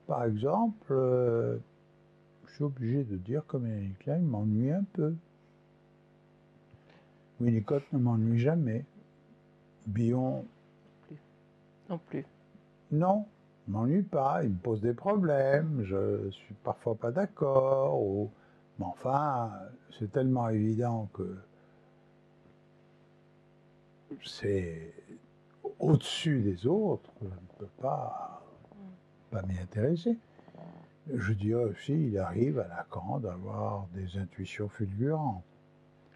par exemple, je suis obligé de dire que Mélanie Klein m'ennuie un peu. Winnicott ne m'ennuie jamais. Bion, Non plus. non, ne m'ennuie pas. Il me pose des problèmes. Je suis parfois pas d'accord. Mais enfin, c'est tellement évident que c'est au-dessus des autres que je ne peux pas m'y intéresser. Je dirais aussi, il arrive à Lacan d'avoir des intuitions fulgurantes.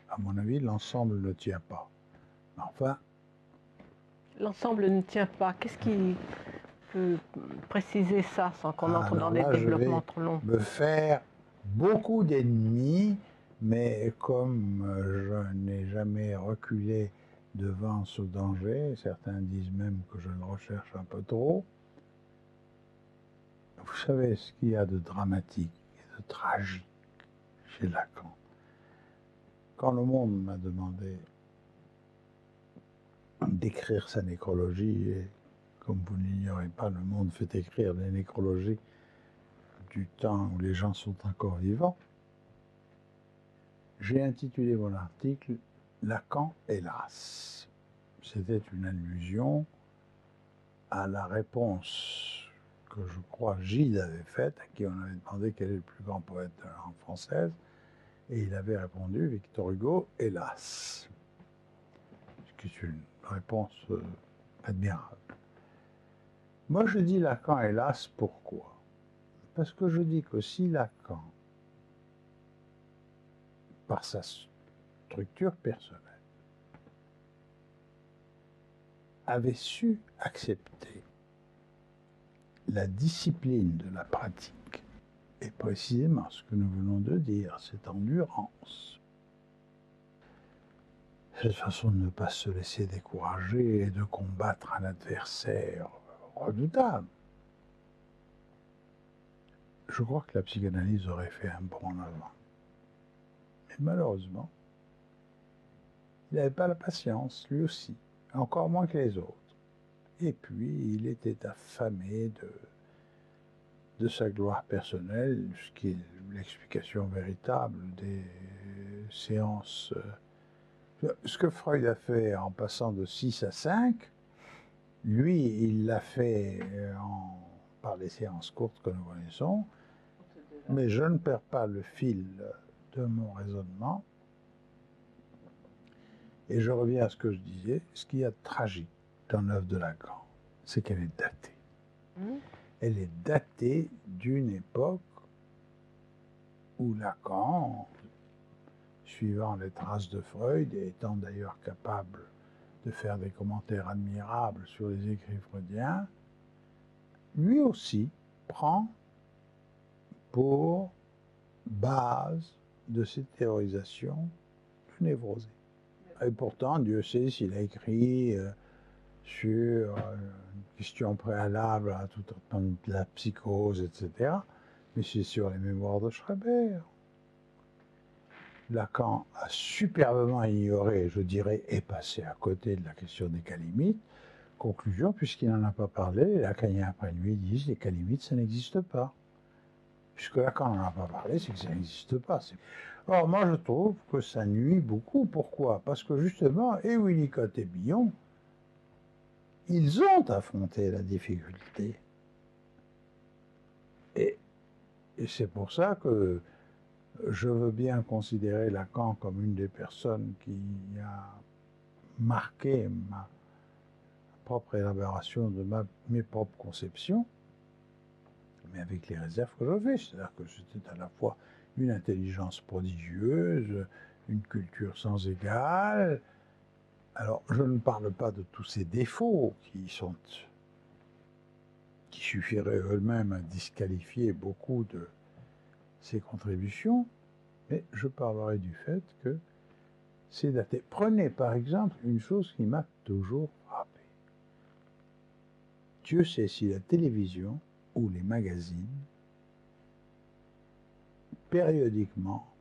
À mon avis, l'ensemble ne tient pas. Mais enfin, L'ensemble ne tient pas. Qu'est-ce qui peut préciser ça sans qu'on entre dans alors des là, je développements vais trop longs? me faire beaucoup d'ennemis, mais comme je n'ai jamais reculé devant ce danger, certains disent même que je le recherche un peu trop. Vous savez ce qu'il y a de dramatique et de tragique chez Lacan. Quand le monde m'a demandé d'écrire sa nécrologie, et comme vous ne l'ignorez pas, le monde fait écrire les nécrologies du temps où les gens sont encore vivants, j'ai intitulé mon article Lacan, hélas. C'était une allusion à la réponse que je crois Gide avait faite, à qui on avait demandé quel est le plus grand poète de la langue française, et il avait répondu Victor Hugo, hélas. Ce qui est une réponse admirable. Moi, je dis Lacan, hélas, pourquoi? Parce que je dis que si Lacan, par sa structure personnelle, avait su accepter la discipline de la pratique, et précisément ce que nous venons de dire, cette endurance, cette façon de ne pas se laisser décourager et de combattre un adversaire redoutable, je crois que la psychanalyse aurait fait un bond en avant. Mais malheureusement, il n'avait pas la patience, lui aussi, encore moins que les autres. Et puis, il était affamé de sa gloire personnelle, ce qui est l'explication véritable des séances. Ce que Freud a fait en passant de 6 à 5, lui, il l'a fait par les séances courtes que nous connaissons, mais je ne perds pas le fil de mon raisonnement. Et je reviens à ce que je disais, ce qu'il y a de tragique dans l'œuvre de Lacan, c'est qu'elle est datée. Elle est datée d'une époque où Lacan, suivant les traces de Freud, et étant d'ailleurs capable de faire des commentaires admirables sur les écrits freudiens, lui aussi prend pour base de ses théorisations le névrosé. Et pourtant, Dieu sait s'il a écrit sur une question préalable à toute la psychose, etc. Mais c'est sur les mémoires de Schreber. Lacan a superbement ignoré, je dirais, et passé à côté de la question des calimites. Conclusion, puisqu'il n'en a pas parlé, les Lacaniens après lui disent les calimites, ça n'existe pas. Puisque Lacan n'en a pas parlé, c'est que ça n'existe pas. Or, moi, je trouve que ça nuit beaucoup. Pourquoi? Parce que justement, et Winnicott et Bion, ils ont affronté la difficulté. Et c'est pour ça que je veux bien considérer Lacan comme une des personnes qui a marqué ma propre élaboration de mes propres conceptions, mais avec les réserves que je fais. C'est-à-dire que c'était à la fois une intelligence prodigieuse, une culture sans égale. Alors, je ne parle pas de tous ces défauts qui suffiraient eux-mêmes à disqualifier beaucoup de ses contributions, mais je parlerai du fait que c'est daté. Prenez par exemple une chose qui m'a toujours frappé. Dieu sait si la télévision ou les magazines, périodiquement,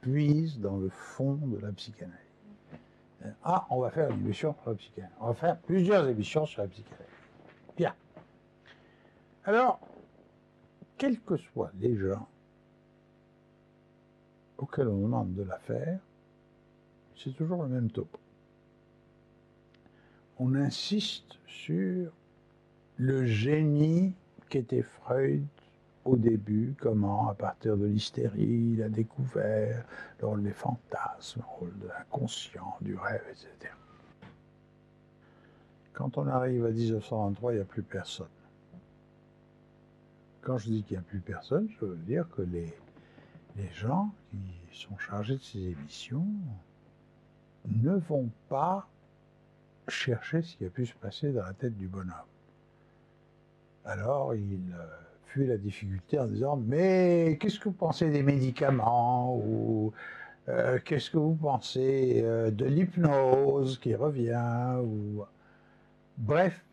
puisent dans le fond de la psychanalyse. Ah, on va faire une émission sur la psychanalyse. On va faire plusieurs émissions sur la psychanalyse. Bien. Alors, quels que soient les gens auxquels on demande de la faire, c'est toujours le même topo. On insiste sur le génie qu'était Freud au début, comment, à partir de l'hystérie, il a découvert le rôle des fantasmes, le rôle de l'inconscient, du rêve, etc. Quand on arrive à 1923, il n'y a plus personne. Quand je dis qu'il n'y a plus personne, je veux dire que les gens qui sont chargés de ces émissions ne vont pas chercher ce qui a pu se passer dans la tête du bonhomme. Alors, il fuit la difficulté en disant « Mais qu'est-ce que vous pensez des médicaments ?» ou « Qu'est-ce que vous pensez de l'hypnose qui revient ?» ou... Bref,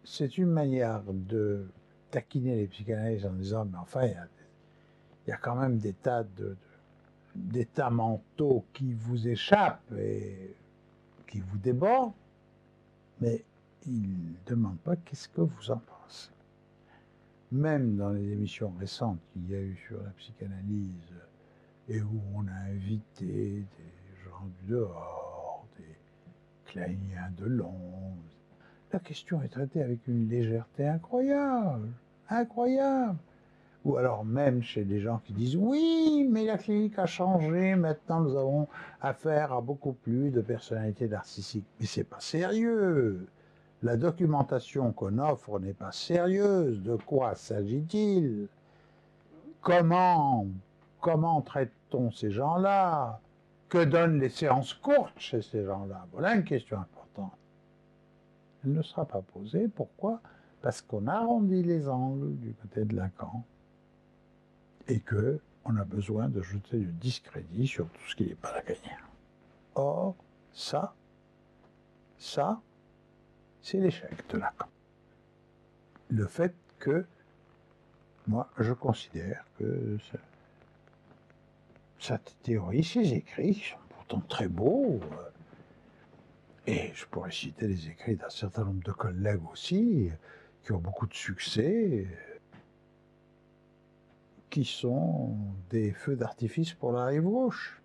c'est une manière de taquiner les psychanalystes en disant « Mais enfin, il y a quand même des tas d'états mentaux qui vous échappent et qui vous débordent. » Mais ils ne demandent pas qu'est-ce que vous en pensez. Même dans les émissions récentes qu'il y a eu sur la psychanalyse et où on a invité des gens du dehors, des Kleiniens de Londres, la question est traitée avec une légèreté incroyable, incroyable. Ou alors même chez des gens qui disent « Oui, mais la clinique a changé, maintenant nous avons affaire à beaucoup plus de personnalités narcissiques. » Mais c'est pas sérieux. La documentation qu'on offre n'est pas sérieuse. De quoi s'agit-il? Comment traite-t-on ces gens-là? Que donnent les séances courtes chez ces gens-là? Voilà une question importante. Elle ne sera pas posée. Pourquoi? Parce qu'on arrondit les angles du côté de Lacan et qu'on a besoin de jeter du discrédit sur tout ce qui n'est pas lacanien. Or, ça, c'est l'échec de Lacan. Le fait que, moi, je considère que cette théorie, ses écrits, qui sont pourtant très beaux, et je pourrais citer les écrits d'un certain nombre de collègues aussi, qui ont beaucoup de succès, qui sont des feux d'artifice pour la rive gauche.